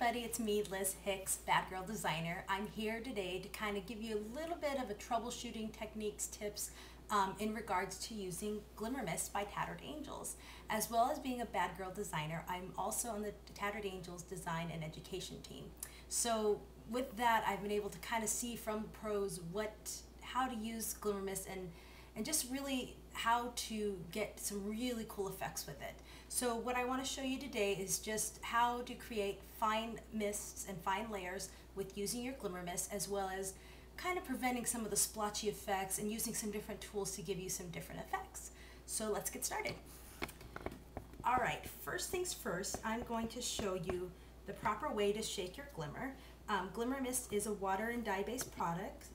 everybody, it's me, Liz Hicks, Bad Girl Designer. I'm here today to kind of give you a little bit of a troubleshooting techniques, tips in regards to using Glimmer Mist by Tattered Angels. As well as being a Bad Girl Designer, I'm also on the Tattered Angels design and education team. So with that, I've been able to kind of see from pros how to use Glimmer Mist and just really how to get some really cool effects with it. So what I want to show you today is just how to create fine mists and fine layers with using your Glimmer Mist, as well as kind of preventing some of the splotchy effects and using some different tools to give you some different effects. So let's get started. Alright, first things first, I'm going to show you the proper way to shake your Glimmer. Glimmer Mist is a water and dye based product.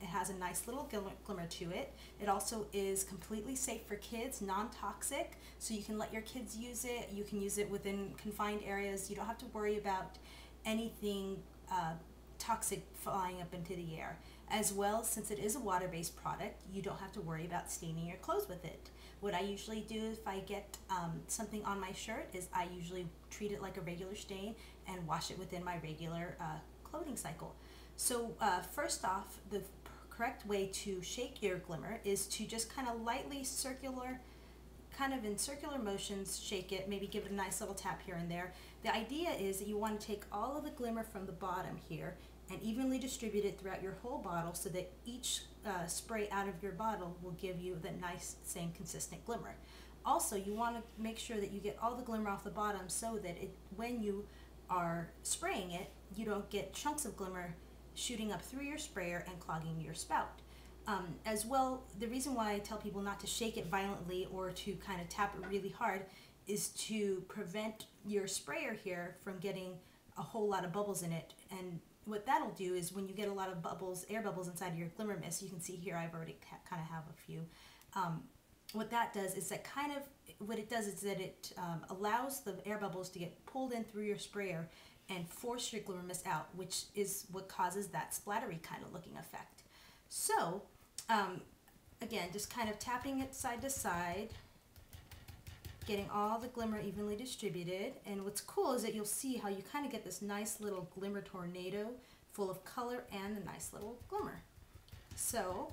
It has a nice little glimmer to it. It also is completely safe for kids, non-toxic, so you can let your kids use it. You can use it within confined areas. You don't have to worry about anything toxic flying up into the air. As well, since it is a water-based product, you don't have to worry about staining your clothes with it. What I usually do if I get something on my shirt is I usually treat it like a regular stain and wash it within my regular clothing cycle. So first off, the correct way to shake your Glimmer is to just kind of lightly in circular motions shake it, maybe give it a nice little tap here and there. The idea is that you want to take all of the Glimmer from the bottom here and evenly distribute it throughout your whole bottle so that each spray out of your bottle will give you the nice, same consistent Glimmer. Also, you want to make sure that you get all the Glimmer off the bottom so that when you are spraying it, you don't get chunks of Glimmer shooting up through your sprayer and clogging your spout. As well, the reason why I tell people not to shake it violently or to kind of tap it really hard is to prevent your sprayer here from getting a whole lot of bubbles in it. And what that'll do is when you get a lot of bubbles, air bubbles inside of your Glimmer Mist, you can see here I've already kind of have a few. What that does is that it allows the air bubbles to get pulled in through your sprayer and force your Glimmer Mist out, which is what causes that splattery kind of looking effect. So again, just kind of tapping it side to side, getting all the Glimmer evenly distributed. And what's cool is that you'll see how you kind of get this nice little Glimmer tornado full of color and a nice little Glimmer. So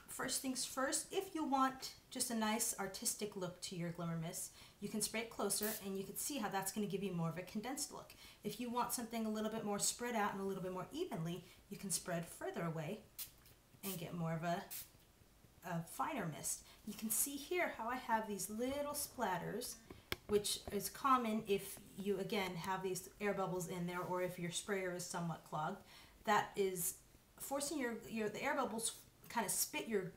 first things first, if you want just a nice artistic look to your Glimmer Mist, you can spray it closer and you can see how that's going to give you more of a condensed look. If you want something a little bit more spread out and a little bit more evenly, you can spread further away and get more of a finer mist. You can see here how I have these little splatters, which is common if you again have these air bubbles in there or if your sprayer is somewhat clogged. That is forcing the air bubbles kind of spit your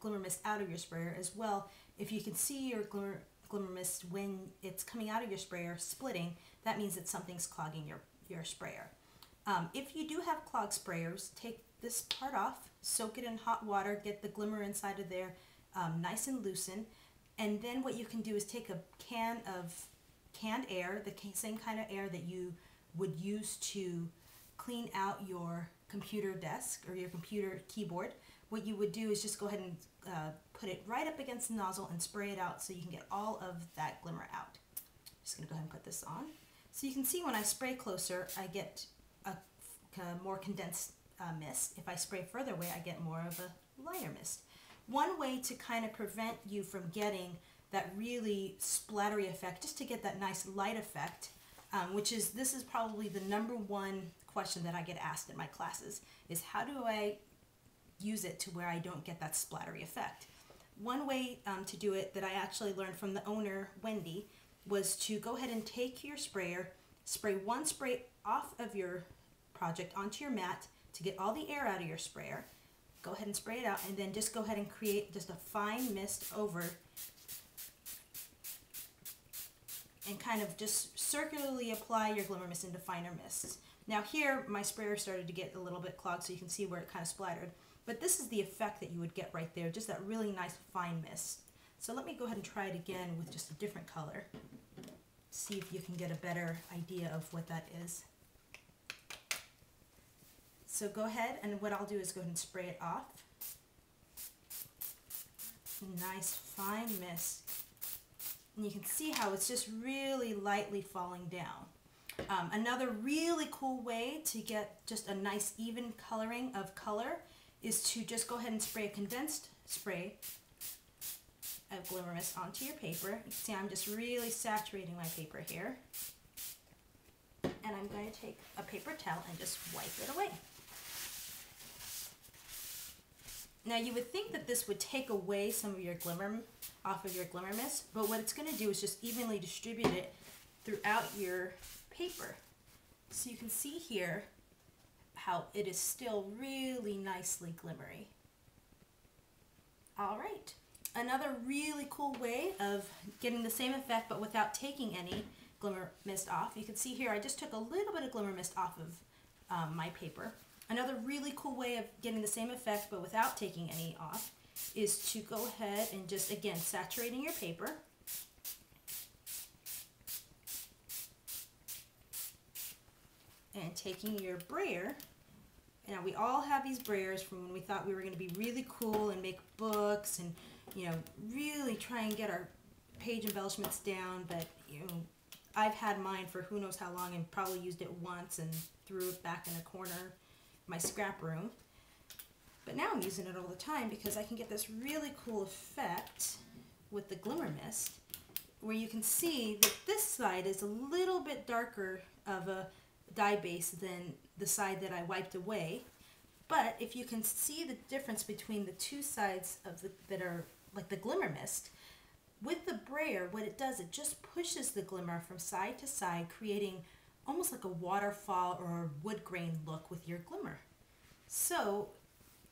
Glimmer Mist out of your sprayer. As well, if you can see your Glimmer Mist when it's coming out of your sprayer splitting, that means that something's clogging your sprayer. If you do have clogged sprayers, take this part off, soak it in hot water, get the Glimmer inside of there nice and loosened, and then what you can do is take a can of canned air, the same kind of air that you would use to clean out your computer desk or your computer keyboard. What you would do is just go ahead and put it right up against the nozzle and spray it out so you can get all of that Glimmer out. I'm just going to go ahead and put this on. So you can see when I spray closer, I get a more condensed mist. If I spray further away, I get more of a lighter mist. One way to kind of prevent you from getting that really splattery effect, just to get that nice light effect, this is probably the #1 question that I get asked in my classes, is how do I use it to where I don't get that splattery effect. One way to do it that I actually learned from the owner, Wendy, was to go ahead and take your sprayer, spray one spray off of your project onto your mat to get all the air out of your sprayer. Go ahead and spray it out, and then just go ahead and create just a fine mist over and kind of just circularly apply your Glimmer Mist into finer mists. Now here my sprayer started to get a little bit clogged, so you can see where it kind of splattered. But this is the effect that you would get right there, just that really nice fine mist. So let me go ahead and try it again with just a different color. See if you can get a better idea of what that is. So go ahead, and what I'll do is go ahead and spray it off. Nice fine mist. And you can see how it's just really lightly falling down. Another really cool way to get just a nice even coloring of color is to just go ahead and spray a condensed spray of Glimmer Mist onto your paper. You can see I'm just really saturating my paper here. And I'm going to take a paper towel and just wipe it away. Now you would think that this would take away some of your glimmer off of your Glimmer Mist, but what it's going to do is just evenly distribute it throughout your paper. So you can see here how it is still really nicely glimmery. All right, another really cool way of getting the same effect but without taking any Glimmer Mist off. You can see here I just took a little bit of Glimmer Mist off of my paper. Another really cool way of getting the same effect but without taking any off is to go ahead and just, again, saturating your paper. And taking your brayer. Now we all have these brayers from when we thought we were going to be really cool and make books and, you know, really try and get our page embellishments down, but, you know, I've had mine for who knows how long and probably used it once and threw it back in a corner of my scrap room. But now I'm using it all the time because I can get this really cool effect with the Glimmer Mist where you can see that this side is a little bit darker of a dye base than the side that I wiped away. But if you can see the difference between the two sides of that are like the Glimmer Mist, with the brayer, what it does, it just pushes the glimmer from side to side, creating almost like a waterfall or a wood grain look with your glimmer. So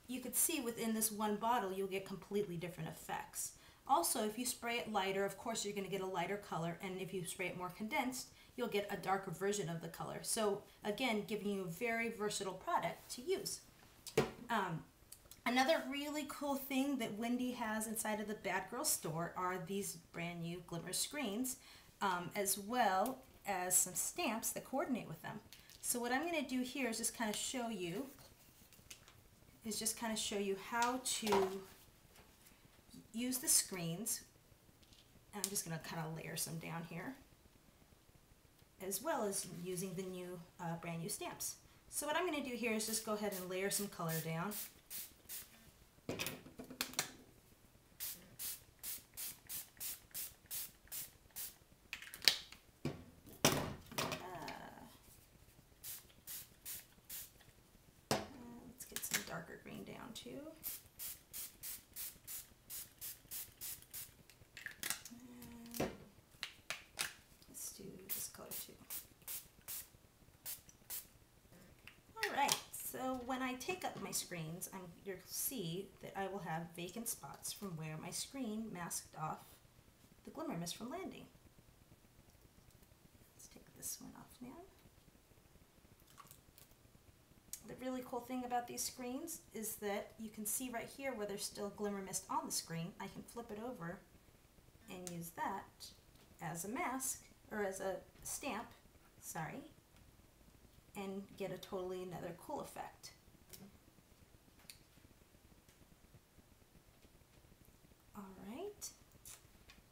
you could see within this one bottle, you'll get completely different effects. Also, if you spray it lighter, of course, you're going to get a lighter color, and if you spray it more condensed, you'll get a darker version of the color. So again, giving you a very versatile product to use. Another really cool thing that Wendy has inside of the Bad Girl store are these brand new Glimmer screens, as well as some stamps that coordinate with them. So what I'm going to do here is just kind of show you, how to use the screens. And I'm just going to kind of layer some down here, as well as using the new brand new stamps. So what I'm going to do here is just go ahead and layer some color down. Let's get some darker green down too. Let's do this color too. All right. So when I take up my screens, you'll see that I will have vacant spots from where my screen masked off the Glimmer Mist from landing. Let's take this one off now. The really cool thing about these screens is that you can see right here where there's still Glimmer Mist on the screen. I can flip it over and use that as a mask, or as a stamp, sorry, and get a totally another cool effect. All right.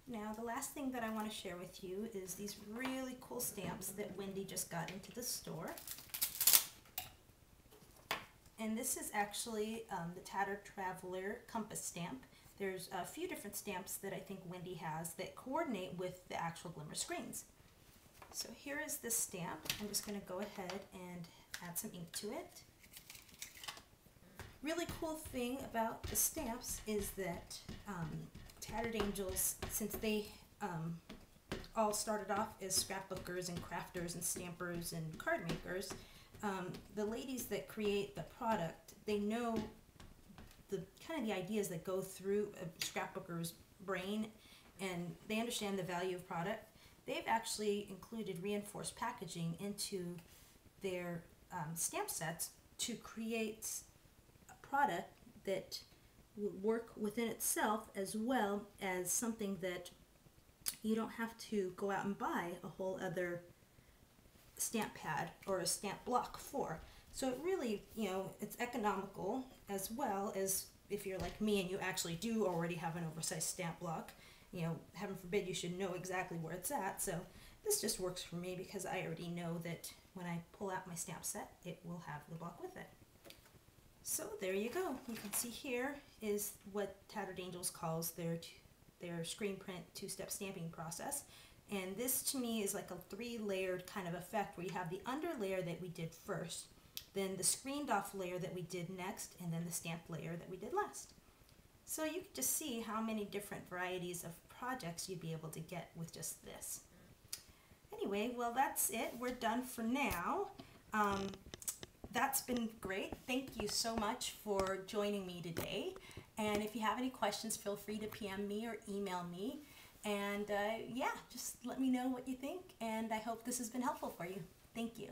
Now the last thing that I want to share with you is these really cool stamps that Wendy just got into the store. And this is actually the Tattered Traveler Compass stamp. There's a few different stamps that I think Wendy has that coordinate with the actual Glimmer screens. So here is this stamp. I'm just going to go ahead and add some ink to it. Really cool thing about the stamps is that Tattered Angels, since they all started off as scrapbookers and crafters and stampers and card makers, the ladies that create the product, they know the kind of the ideas that go through a scrapbooker's brain, and they understand the value of product. They've actually included reinforced packaging into their stamp sets to create a product that will work within itself, as well as something that you don't have to go out and buy a whole other stamp pad or a stamp block for. So it really, you know, it's economical, as well as if you're like me and you actually do already have an oversized stamp block. You know, heaven forbid you should know exactly where it's at. So This just works for me because I already know that when I pull out my stamp set, it will have the block with it. So there you go. You can see here is what Tattered Angels calls their screen print two-step stamping process. And this to me is like a 3-layered kind of effect where you have the under layer that we did first, then the screened off layer that we did next, and then the stamp layer that we did last. So you can just see how many different varieties of projects you'd be able to get with just this. Anyway, well, that's it. We're done for now. That's been great. Thank you so much for joining me today. And if you have any questions, feel free to PM me or email me. And yeah, just let me know what you think. And I hope this has been helpful for you. Thank you.